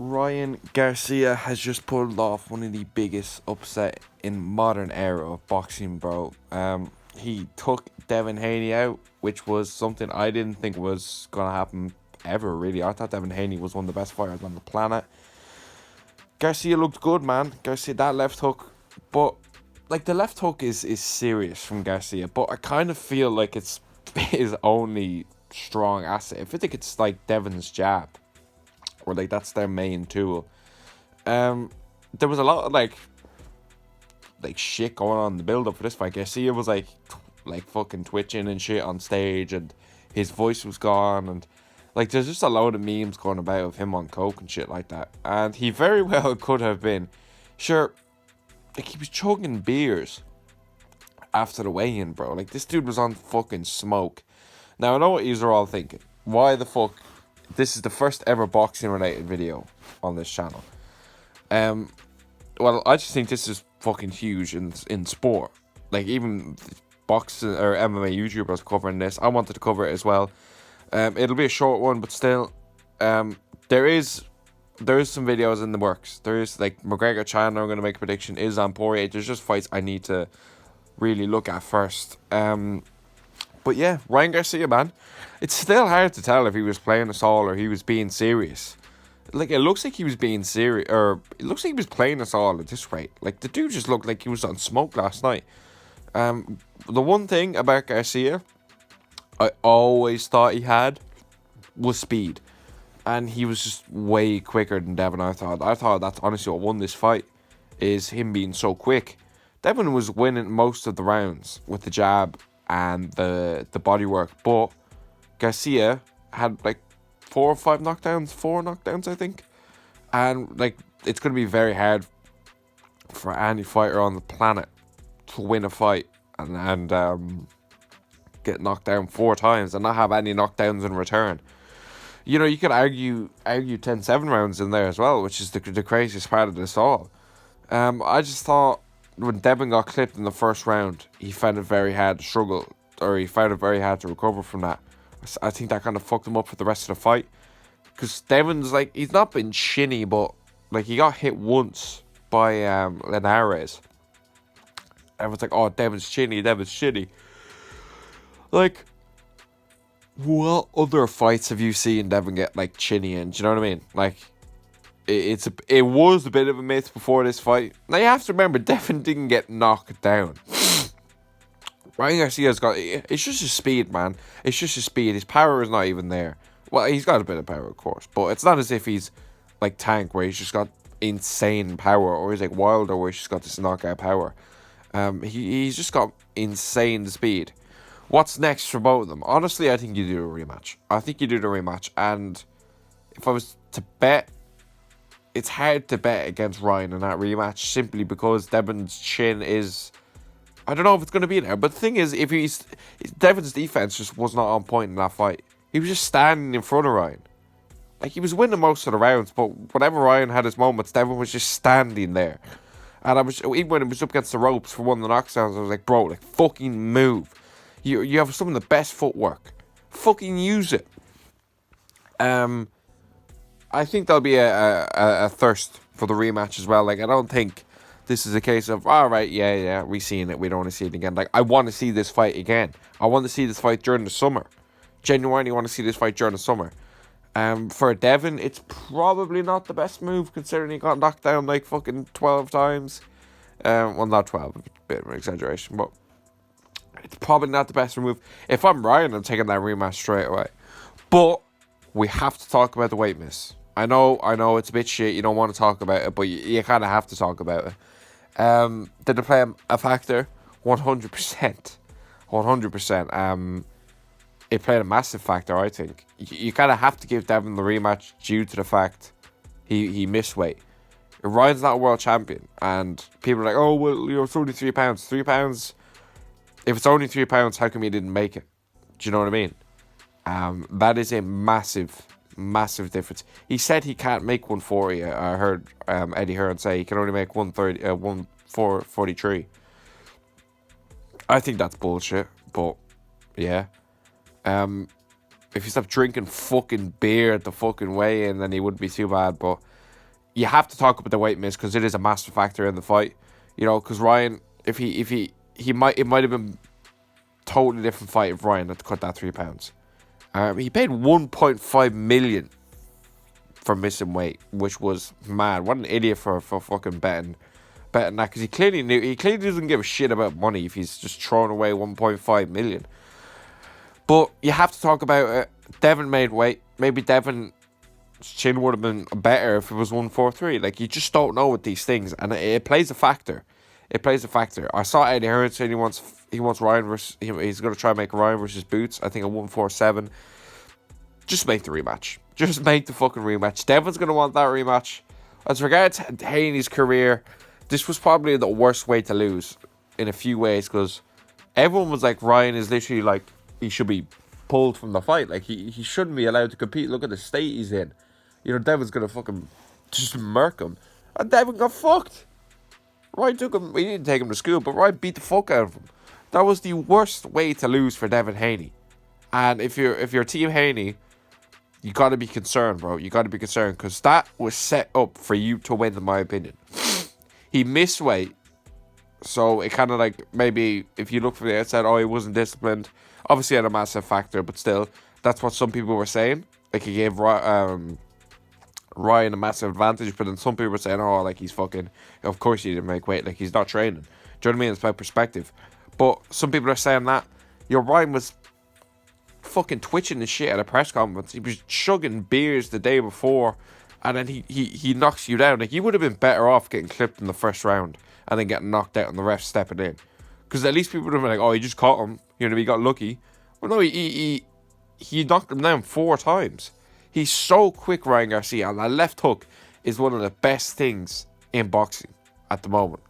Ryan Garcia has just pulled off one of the biggest upset in modern era of boxing, bro. He took Devin Haney out, which was something I didn't think was gonna happen ever. Really, I thought Devin Haney was one of the best fighters on the planet. Garcia looked good, man. Garcia, that left hook, but like the left hook is serious from Garcia, but I kind of feel like it's his only strong asset. I think it's like Devin's jab, or like that's their main tool. There was a lot of like shit going on in the build up for this fight. Garcia was like fucking twitching and shit on stage, and his voice was gone, and like there's just a load of memes going about of him on coke and shit like that. And he very well could have been, sure, like he was chugging beers after the weigh-in, bro. Like this dude was on fucking smoke. Now I know what yous are all thinking. Why the fuck? This is the first ever boxing related video on this channel. Well, I just think this is fucking huge in sport. Like even boxing or MMA YouTubers covering this. I wanted to cover it as well. It'll be a short one, but still, there is some videos in the works. There is like McGregor Chandler. I'm gonna make a prediction is on Poirier. There's just fights I need to really look at first. But yeah, Ryan Garcia, man, it's still hard to tell if he was playing us all or he was being serious. Like, it looks like he was being serious, or it looks like he was playing us all at this rate. Like, the dude just looked like he was on smoke last night. The one thing about Garcia I always thought he had was speed. And he was just way quicker than Devin, I thought. I thought that's honestly what won this fight, is him being so quick. Devin was winning most of the rounds with the jab and the body work, but Garcia had like four knockdowns, I think. And like it's gonna be very hard for any fighter on the planet to win a fight and get knocked down 4 times and not have any knockdowns in return. You know, you could argue 10-7 rounds in there as well, which is the craziest part of this all. I just thought when Devin got clipped in the first round, he found it very hard to struggle, or he found it very hard to recover from that. I think that kind of fucked him up for the rest of the fight. Because Devin's like, he's not been shinny, but like he got hit once by Linares. Everyone's like, oh, Devin's shitty. Like, what other fights have you seen Devin get like chinny in? Do you know what I mean? Like, it was a bit of a myth before this fight. Now you have to remember, Devin didn't get knocked down. Ryan Garcia's got, it's just his speed, man. It's just his speed. His power is not even there. Well, he's got a bit of power, of course, but it's not as if he's like Tank, where he's just got insane power, or he's like Wilder, where he's just got this knockout power. He's just got insane speed. What's next for both of them? Honestly, I think you do a rematch. And if I was to bet, it's hard to bet against Ryan in that rematch, simply because Devin's chin is, I don't know if it's going to be there. But the thing is, Devin's defense just was not on point in that fight. He was just standing in front of Ryan. Like, he was winning most of the rounds, but whenever Ryan had his moments, Devin was just standing there. And even when it was up against the ropes for one of the knockdowns, I was like, bro, like, fucking move. You have some of the best footwork. Fucking use it. I think there'll be a thirst for the rematch as well. Like, I don't think this is a case of, all right, yeah, we've seen it, we don't want to see it again. Like, I want to see this fight again. I want to see this fight during the summer. Genuinely want to see this fight during the summer. For Devin, it's probably not the best move, considering he got knocked down like fucking 12 times. Well, not 12, a bit of an exaggeration, but it's probably not the best move. If I'm Ryan, I'm taking that rematch straight away. But we have to talk about the weight miss. I know it's a bit shit, you don't want to talk about it, but you kind of have to talk about it. Did it play a factor? 100%. 100%. It played a massive factor, I think. You kind of have to give Devin the rematch due to the fact he missed weight. Ryan's not a world champion, and people are like, oh, well, you're 33 pounds. 3 pounds, if it's only 3 pounds, how come you didn't make it? Do you know what I mean? That is a massive difference. He said he can't make 140. I heard Eddie Hearn say he can only make 143. I think that's bullshit, but yeah. If he stopped drinking fucking beer at the fucking weigh-in, then he wouldn't be too bad. But you have to talk about the weight miss because it is a massive factor in the fight. You know, because Ryan, if he might, it might have been totally different fight if Ryan had to cut that 3 pounds. He paid 1.5 million for missing weight, which was mad. What an idiot for fucking betting that, because he clearly doesn't give a shit about money if he's just throwing away 1.5 million. But you have to talk about it. Devin made weight. Maybe Devin's chin would have been better if it was 143. Like, you just don't know with these things, and it plays a factor. It plays a factor. I saw Eddie Hearn saying he wants Ryan versus, he's going to try and make Ryan versus Boots. I think at 147. Just make the rematch. Just make the fucking rematch. Devin's going to want that rematch. As regards to Haney's career, this was probably the worst way to lose in a few ways, because everyone was like, Ryan is literally like, he should be pulled from the fight. Like, he shouldn't be allowed to compete. Look at the state he's in. You know, Devin's going to fucking just murk him. And Devin got fucked. Ryan took him, he didn't take him to school, but Ryan beat the fuck out of him. That was the worst way to lose for Devin Haney. And if you're Team Haney, you got to be concerned, bro. You got to be concerned, because that was set up for you to win, in my opinion. He missed weight, so it kind of like, maybe if you look from the outside, oh, he wasn't disciplined. Obviously, had a massive factor, but still, that's what some people were saying. Like, he gave Ryan a massive advantage, but then some people were saying, oh, like, he's fucking, of course he didn't make weight, like, he's not training. Do you know what I mean? It's about perspective. But some people are saying that your Ryan was fucking twitching the shit at a press conference. He was chugging beers the day before, and then he knocks you down. Like, you would have been better off getting clipped in the first round and then getting knocked out and the ref stepping in. Because at least people would have been like, oh, he just caught him. You know, he got lucky. Well, no, he knocked him down 4 times. He's so quick, Ryan Garcia, and that left hook is one of the best things in boxing at the moment.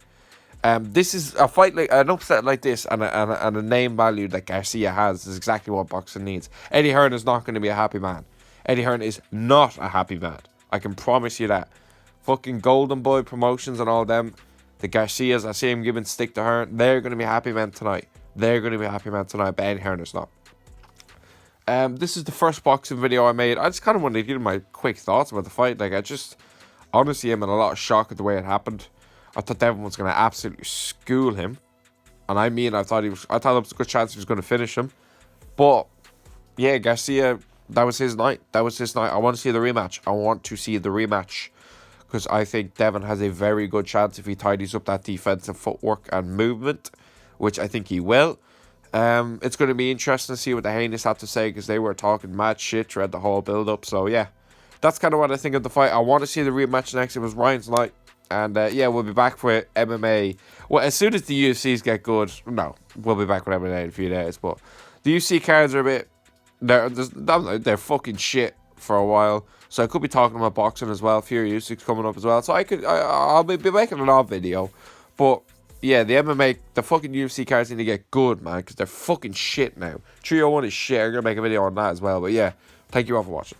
This is a fight, like an upset like this, and a name value that Garcia has is exactly what boxing needs. Eddie Hearn is not going to be a happy man. Eddie Hearn is not a happy man. I can promise you that. Fucking Golden Boy Promotions and all them, the Garcias, I see him giving stick to Hearn, they're going to be happy men tonight. They're going to be happy men tonight, but Eddie Hearn is not. This is the first boxing video I made. I just kind of wanted to give my quick thoughts about the fight. Like, I just honestly am in a lot of shock at the way it happened. I thought Devin was going to absolutely school him, and I mean, I thought there was a good chance he was going to finish him. But yeah, Garcia, that was his night. That was his night. I want to see the rematch. I want to see the rematch, because I think Devin has a very good chance if he tidies up that defensive footwork and movement, which I think he will. It's going to be interesting to see what the Haneys have to say, because they were talking mad shit throughout the whole build-up. So yeah, that's kind of what I think of the fight. I want to see the rematch next. It was Ryan's night. And yeah, we'll be back with MMA. Well, as soon as the UFCs get good, no, we'll be back with MMA in a few days. But the UFC cards are a bit, they're fucking shit for a while. So I could be talking about boxing as well. Fury UFC's coming up as well. So I'll be making an odd video. But yeah, the MMA, the fucking UFC cards need to get good, man, because they're fucking shit now. 301 is shit. I'm gonna make a video on that as well. But yeah, thank you all for watching.